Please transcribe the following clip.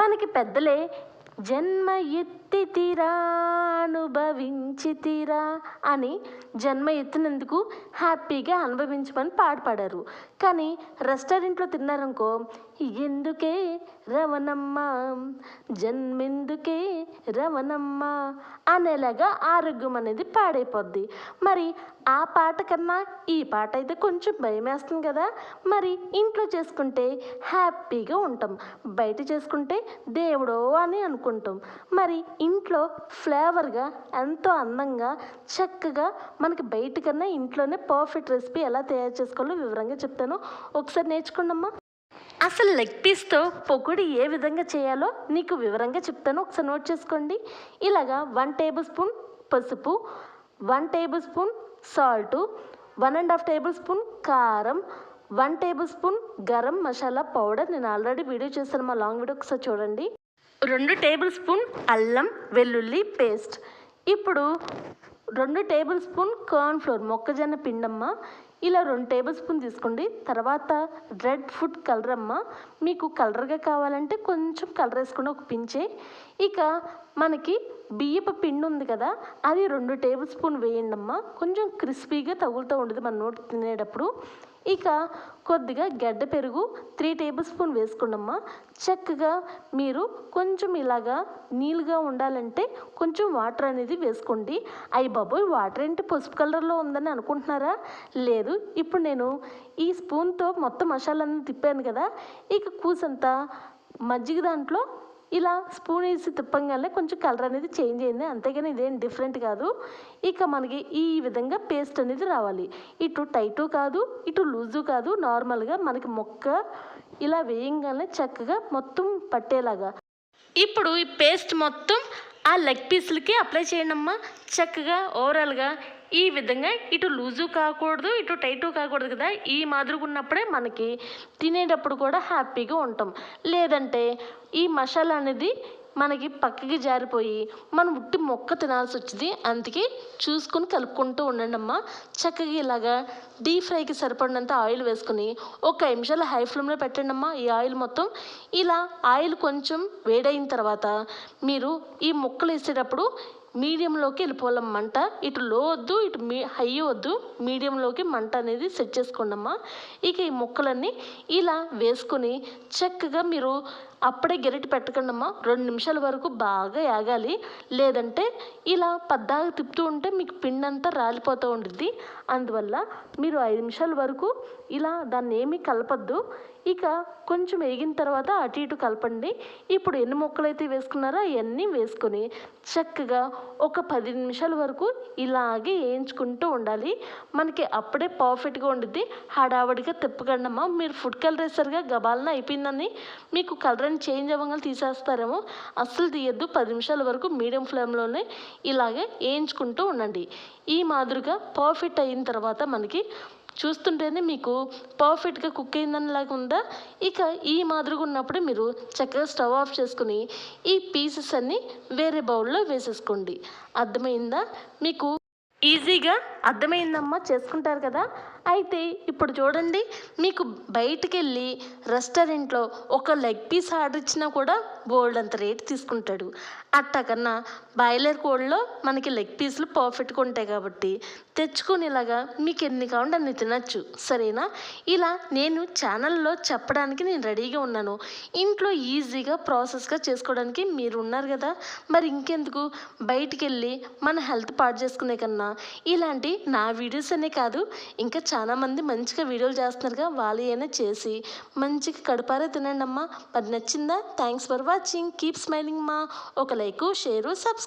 మనకి పెద్దలే జన్మ ఎత్తితిరా అనుభవించితిరా అని జన్మ ఎత్తినందుకు హ్యాపీగా అనుభవించమని పాడారు. కానీ రెస్టారెంట్లో తిన్నారనుకో, ఎందుకే రవణమ్మ జన్మెందుకే రవణమ్మ అనేలాగా ఆరోగ్యం అనేది పాడైపోద్ది. మరి ఆ పాట కన్నా ఈ పాట అయితే కొంచెం భయం వేస్తుంది కదా. మరి ఇంట్లో చేసుకుంటే హ్యాపీగా ఉంటాం, బయట చేసుకుంటే దేవుడో అని అనుకుంటాం. మరి ఇంట్లో ఫ్లేవర్గా ఎంతో అందంగా చక్కగా మనకి బయట కన్నా ఇంట్లోనే పర్ఫెక్ట్ రెసిపీ ఎలా తయారు చేసుకోవాలో వివరంగా చెప్తాను, ఒకసారి నేర్చుకోండమ్మా. అసలు లెగ్ పీస్తో పకోడీ ఏ విధంగా చేయాలో నీకు వివరంగా చెప్తాను, ఒకసారి నోట్ చేసుకోండి. ఇలాగా 1 టేబుల్ స్పూన్ పసుపు, 1 table spoon salt, 1.5 table spoon కారం, 1 table spoon garam masala powder. నేను ఆల్రెడీ వీడియో చేశాను, మా లాంగ్ వీడియో ఒకసారి చూడండి. 2 టేబుల్ స్పూన్ అల్లం వెల్లుల్లి పేస్ట్. ఇప్పుడు 2 టేబుల్ స్పూన్ కార్న్ ఫ్లోర్ మొక్కజొన్న పిండమ్మ. ఇలా 2 టేబుల్ స్పూన్ తీసుకోండి. తర్వాత రెడ్ ఫుడ్ కలర్ అమ్మ, మీకు కలర్గా కావాలంటే కొంచెం కలర్ వేసుకుని ఒక పించే. ఇక మనకి బియ్యపు పిండి ఉంది కదా, అది 2 టేబుల్ స్పూన్ వేయండి అమ్మ, కొంచెం క్రిస్పీగా తగులుతూ ఉండదు మన నోటి తినేటప్పుడు. ఇక కొద్దిగా గడ్డ పెరుగు 3 టేబుల్ స్పూన్ వేసుకోండమ్మా. చక్కగా మీరు కొంచెం ఇలాగా నీళ్ళుగా ఉండాలంటే కొంచెం వాటర్ అనేది వేసుకోండి. అయ్యి బాబోయ్, వాటర్ ఏంటి పసుపు కలర్లో ఉందని అనుకుంటున్నారా? లేదు, ఇప్పుడు నేను ఈ స్పూన్తో మొత్తం మసాలాన్ని తిప్పాను కదా, ఇక కూసంతా మజ్జిగ దాంట్లో ఇలా స్పూన్ వేసి తిప్పంగానే కొంచెం కలర్ అనేది చేంజ్ అయింది, అంతేగాని ఇదేం డిఫరెంట్ కాదు. ఇక మనకి ఈ విధంగా పేస్ట్ అనేది రావాలి. ఇటు టైటు కాదు, ఇటు లూజు కాదు, నార్మల్గా మనకి మొక్క ఇలా వేయంగానే చక్కగా మొత్తం పట్టేలాగా. ఇప్పుడు ఈ పేస్ట్ మొత్తం ఆ లెగ్ పీసులకి అప్లై చేయండి అమ్మా. చక్కగా ఓవరాల్గా ఈ విధంగా ఇటు లూజు కాకూడదు, ఇటు టైటు కాకూడదు కదా, ఈ మాదిరిగా ఉన్నప్పుడే మనకి తినేటప్పుడు కూడా హ్యాపీగా ఉంటాం. లేదంటే ఈ మసాలా అనేది మనకి పక్కకి జారిపోయి మనం ఉట్టి మొక్క తినాల్సి వచ్చింది. అందుకే చూసుకొని కలుపుకుంటూ ఉండండి అమ్మ. చక్కగా ఇలాగా డీప్ ఫ్రైకి సరిపడినంత ఆయిల్ వేసుకుని 1 నిమిషాలు హై ఫ్లేమ్లో పెట్టండి అమ్మ. ఈ ఆయిల్ మొత్తం ఇలా ఆయిల్ కొంచెం వేడైన తర్వాత మీరు ఈ ముక్కలు వేసేటప్పుడు మీడియంలోకి వెళ్ళిపోవాలి మంట. ఇటు లో వద్దు, ఇటు హై వద్దు, మీడియంలోకి మంట అనేది సెట్ చేసుకోండి అమ్మా. ఇక ఈ ముక్కలన్నీ ఇలా వేసుకొని చక్కగా మీరు అప్పుడే గెరిటి పెట్టకండి అమ్మా. 2 నిమిషాల వరకు బాగా యాగాలి, లేదంటే ఇలా పద్దాగా తిప్పుతూ ఉంటే మీకు పిండి అంతా రాలిపోతూ ఉంటుంది. అందువల్ల మీరు 5 నిమిషాల వరకు ఇలా దాన్ని ఏమీ కలపద్దు. ఇక కొంచెం వేగిన తర్వాత అటు ఇటు కలపండి. ఇప్పుడు ఎన్ని ముక్కలు అయితే వేసుకున్నారో అవన్నీ వేసుకొని చక్కగా ఒక 10 నిమిషాల వరకు ఇలాగే వేయించుకుంటూ ఉండాలి. మనకి అప్పుడే పర్ఫెక్ట్గా ఉండిద్ది. హడావడిగా తిప్పకండి అమ్మా. మీరు ఫుడ్ కలర్ వేసారుగా, గబాలన అయిపోయిందని మీకు కలర్ అని చేంజ్ అవ్వగానే తీసేస్తారేమో, అస్సలు తీయద్దు. 10 నిమిషాల వరకు మీడియం ఫ్లేమ్లోనే ఇలాగే వేయించుకుంటూ ఉండండి. ఈ మాదిరిగా పర్ఫెక్ట్ అయిన తర్వాత మనకి చూస్తుంటేనే మీకు పర్ఫెక్ట్గా కుక్ అయిందనిలాగా ఉందా. ఇక ఈ మాదిరిగా ఉన్నప్పుడు మీరు చక్కగా స్టవ్ ఆఫ్ చేసుకుని ఈ పీసెస్ అన్నీ వేరే బౌల్లో వేసేసుకోండి. అర్థమైందా మీకు? ఈజీగా అర్థమైందమ్మా, చేసుకుంటారు కదా. అయితే ఇప్పుడు చూడండి, మీకు బయటికి వెళ్ళి రెస్టారెంట్లో ఒక లెగ్ పీస్ ఆర్డర్ ఇచ్చినా కూడా బోల్డ్ అంత రేట్ తీసుకుంటాడు. అట్టకన్నా బాయిలర్ కోడిలో మనకి లెగ్ పీసులు పర్ఫెక్ట్గా ఉంటాయి కాబట్టి తెచ్చుకొని ఇలాగా మీకు ఎన్ని కావాలంటే అన్ని తినచ్చు, సరేనా? ఇలా నేను ఛానల్లో చెప్పడానికి నేను రెడీగా ఉన్నాను. ఇంట్లో ఈజీగా ప్రాసెస్గా చేసుకోవడానికి మీరు ఉన్నారు కదా. మరి ఇంకెందుకు బయటికి వెళ్ళి మన హెల్త్ పాడు చేసుకునే కన్నా ఇలాంటి నా వీడియోస్ అనే కాదు, ఇంకా చాలామంది మంచిగా వీడియోలు చేస్తున్నారుగా, వాళ్ళు అయినా చేసి మంచిగా కడుపారే తినండి అమ్మా. మరి నచ్చిందా? Thanks for watching. Keep smiling మా. ఒక లైక్, షేరు, సబ్స్క్రైబ్.